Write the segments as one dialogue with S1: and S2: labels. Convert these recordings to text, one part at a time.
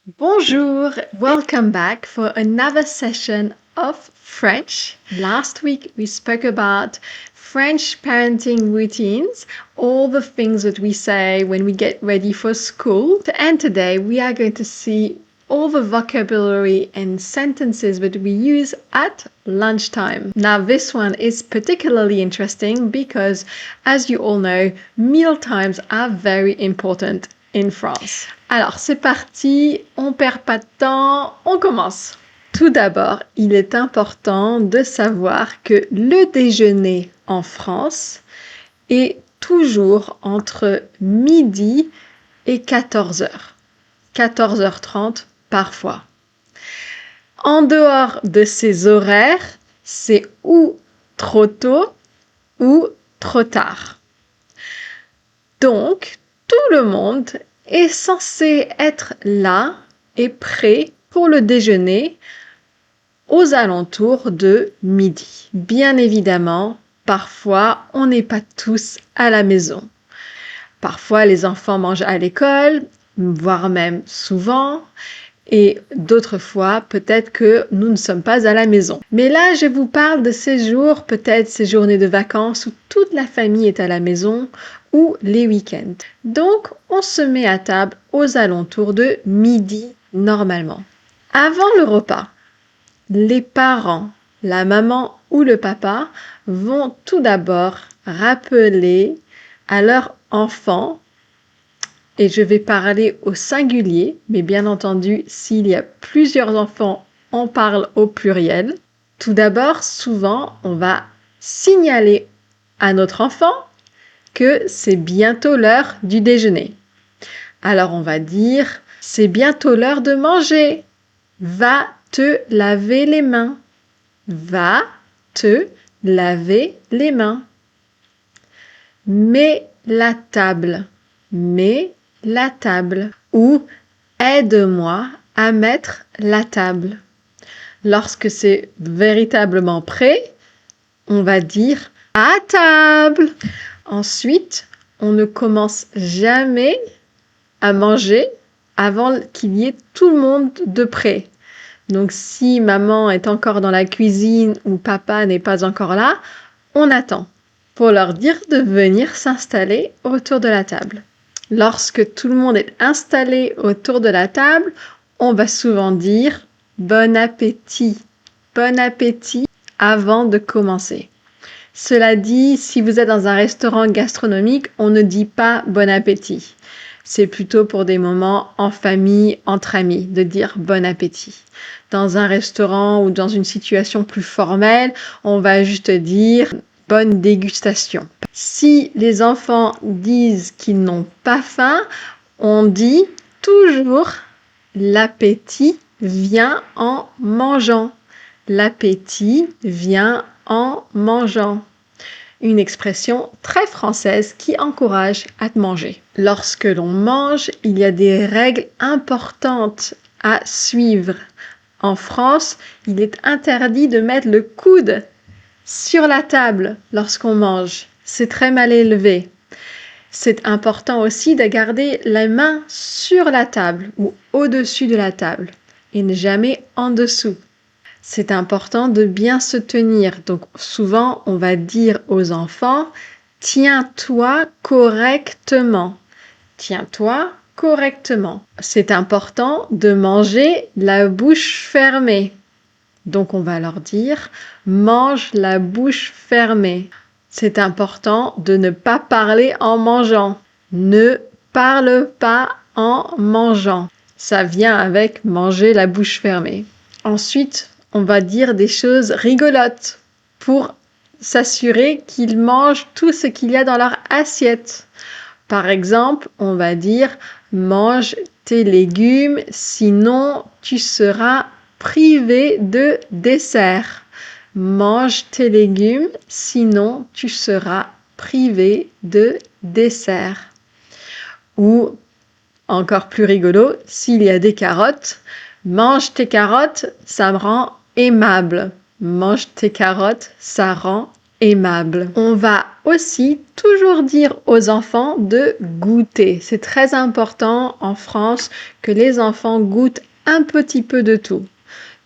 S1: Bonjour, welcome back for another session of French. Last week we spoke about French parenting routines, all the things that we say when we get ready for school. And today we are going to see all the vocabulary and sentences that we use at lunchtime. Now this one is particularly interesting because, as you all know, meal times are very important in France. Alors, c'est parti, on perd pas de temps, on commence. Tout d'abord, il est important de savoir que le déjeuner en France est toujours entre midi et 14h. 14h30 parfois. En dehors de ces horaires, c'est ou trop tôt ou trop tard. Donc, tout le monde est censé être là et prêt pour le déjeuner aux alentours de midi. Bien évidemment, parfois, on n'est pas tous à la maison. Parfois, les enfants mangent à l'école, voire même souvent, et d'autres fois, peut-être que nous ne sommes pas à la maison. Mais là, je vous parle de ces jours, peut-être ces journées de vacances où toute la famille est à la maison, ou les week-ends. Donc, on se met à table aux alentours de midi normalement. Avant le repas, les parents, la maman ou le papa vont tout d'abord rappeler à leur enfant, et je vais parler au singulier, mais bien entendu, s'il y a plusieurs enfants, on parle au pluriel. Tout d'abord, souvent, on va signaler à notre enfant que c'est bientôt l'heure du déjeuner. Alors on va dire, c'est bientôt l'heure de manger. Va te laver les mains. Va te laver les mains. Mets la table. Mets la table. Ou aide-moi à mettre la table. Lorsque c'est véritablement prêt, on va dire à table. Ensuite, on ne commence jamais à manger avant qu'il y ait tout le monde de près. Donc, si maman est encore dans la cuisine ou papa n'est pas encore là, on attend pour leur dire de venir s'installer autour de la table. Lorsque tout le monde est installé autour de la table, on va souvent dire « bon appétit »,« bon appétit » avant de commencer. Cela dit, si vous êtes dans un restaurant gastronomique, on ne dit pas bon appétit. C'est plutôt pour des moments en famille, entre amis, de dire bon appétit. Dans un restaurant ou dans une situation plus formelle, on va juste dire bonne dégustation. Si les enfants disent qu'ils n'ont pas faim, on dit toujours l'appétit vient en mangeant. L'appétit vient en mangeant. Une expression très française qui encourage à manger. Lorsque l'on mange, il y a des règles importantes à suivre. En France, il est interdit de mettre le coude sur la table lorsqu'on mange. C'est très mal élevé. C'est important aussi de garder la main sur la table ou au-dessus de la table et ne jamais en dessous. C'est important de bien se tenir. Donc souvent, on va dire aux enfants « tiens-toi correctement ». Tiens-toi correctement. C'est important de manger la bouche fermée. Donc on va leur dire « mange la bouche fermée ». C'est important de ne pas parler en mangeant. Ne parle pas en mangeant. Ça vient avec manger la bouche fermée. Ensuite, on va dire des choses rigolotes pour s'assurer qu'ils mangent tout ce qu'il y a dans leur assiette. Par exemple, on va dire « mange tes légumes, sinon tu seras privé de dessert ». Mange tes légumes, sinon tu seras privé de dessert. Ou, encore plus rigolo, s'il y a des carottes, mange tes carottes, ça me rend aimable. Mange tes carottes, ça rend aimable. On va aussi toujours dire aux enfants de goûter. C'est très important en France que les enfants goûtent un petit peu de tout.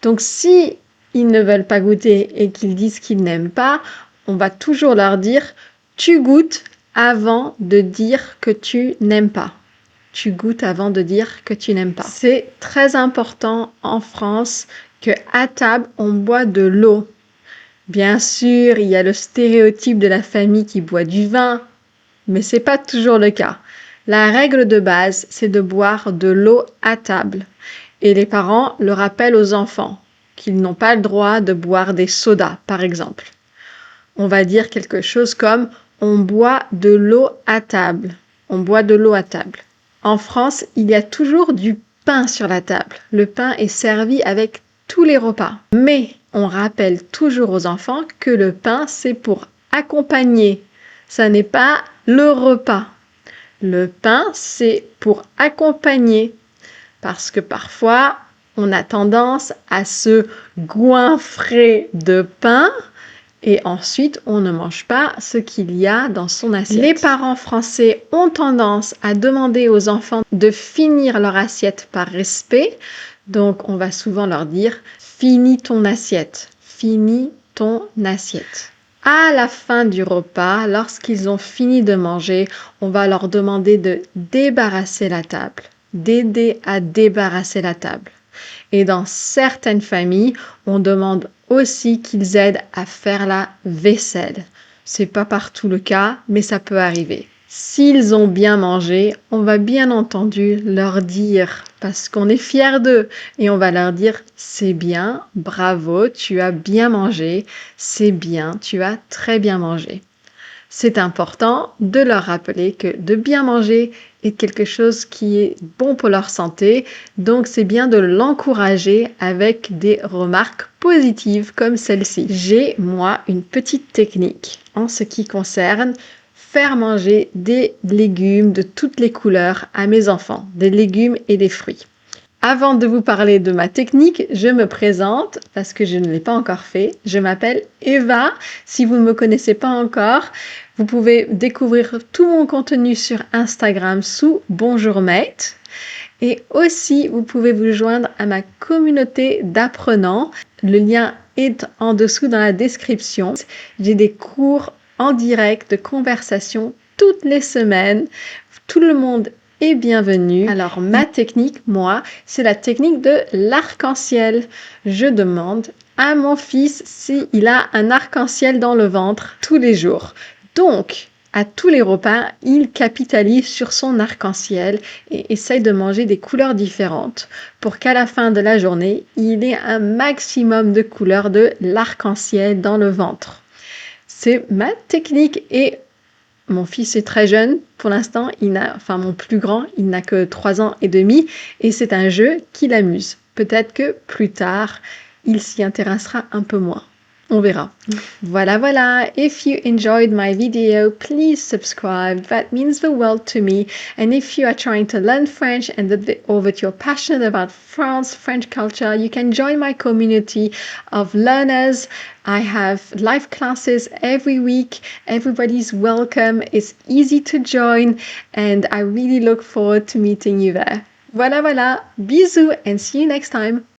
S1: Donc si ils ne veulent pas goûter et qu'ils disent qu'ils n'aiment pas, on va toujours leur dire tu goûtes avant de dire que tu n'aimes pas. Tu goûtes avant de dire que tu n'aimes pas. C'est très important en France que à table on boit de l'eau. Bien sûr, il y a le stéréotype de la famille qui boit du vin, mais c'est pas toujours le cas. La règle de base, c'est de boire de l'eau à table. Et les parents le rappellent aux enfants qu'ils n'ont pas le droit de boire des sodas, par exemple. On va dire quelque chose comme on boit de l'eau à table. On boit de l'eau à table. En France, il y a toujours du pain sur la table. Le pain est servi avec tous les repas. Mais on rappelle toujours aux enfants que le pain, c'est pour accompagner. Ça n'est pas le repas. Le pain, c'est pour accompagner. Parce que parfois, on a tendance à se goinfrer de pain et ensuite, on ne mange pas ce qu'il y a dans son assiette. Les parents français ont tendance à demander aux enfants de finir leur assiette par respect. Donc, on va souvent leur dire « finis ton assiette »,« finis ton assiette ». À la fin du repas, lorsqu'ils ont fini de manger, on va leur demander de débarrasser la table, d'aider à débarrasser la table. Et dans certaines familles, on demande aussi qu'ils aident à faire la vaisselle. C'est pas partout le cas, mais ça peut arriver. S'ils ont bien mangé, on va bien entendu leur dire, parce qu'on est fiers d'eux, et on va leur dire « c'est bien, bravo, tu as bien mangé, c'est bien, tu as très bien mangé ». C'est important de leur rappeler que de bien manger est quelque chose qui est bon pour leur santé, donc c'est bien de l'encourager avec des remarques positives comme celle-ci. J'ai, moi, une petite technique en ce qui concerne faire manger des légumes de toutes les couleurs à mes enfants, des légumes et des fruits. Avant de vous parler de ma technique, je me présente parce que je ne l'ai pas encore fait. Je m'appelle Eva. Si vous ne me connaissez pas encore, vous pouvez découvrir tout mon contenu sur Instagram sous Bonjour Mate. Et aussi, vous pouvez vous joindre à ma communauté d'apprenants. Le lien est en dessous dans la description. J'ai des cours en direct de conversation toutes les semaines. Tout le monde est bienvenue. Alors, ma technique, moi, c'est la technique de l'arc-en-ciel. Je demande à mon fils s'il a un arc-en-ciel dans le ventre tous les jours. Donc, à tous les repas, il capitalise sur son arc-en-ciel et essaye de manger des couleurs différentes pour qu'à la fin de la journée, il ait un maximum de couleurs de l'arc-en-ciel dans le ventre. C'est ma technique et mon fils est très jeune pour l'instant, mon plus grand, il n'a que 3 ans et demi et c'est un jeu qui l'amuse. Peut-être que plus tard, il s'y intéressera un peu moins. On verra. Voilà. If you enjoyed my video, please subscribe. That means the world to me. And if you are trying to learn French or that you're passionate about France, French culture, you can join my community of learners. I have live classes every week. Everybody's welcome. It's easy to join. And I really look forward to meeting you there. Voilà. Bisous and see you next time.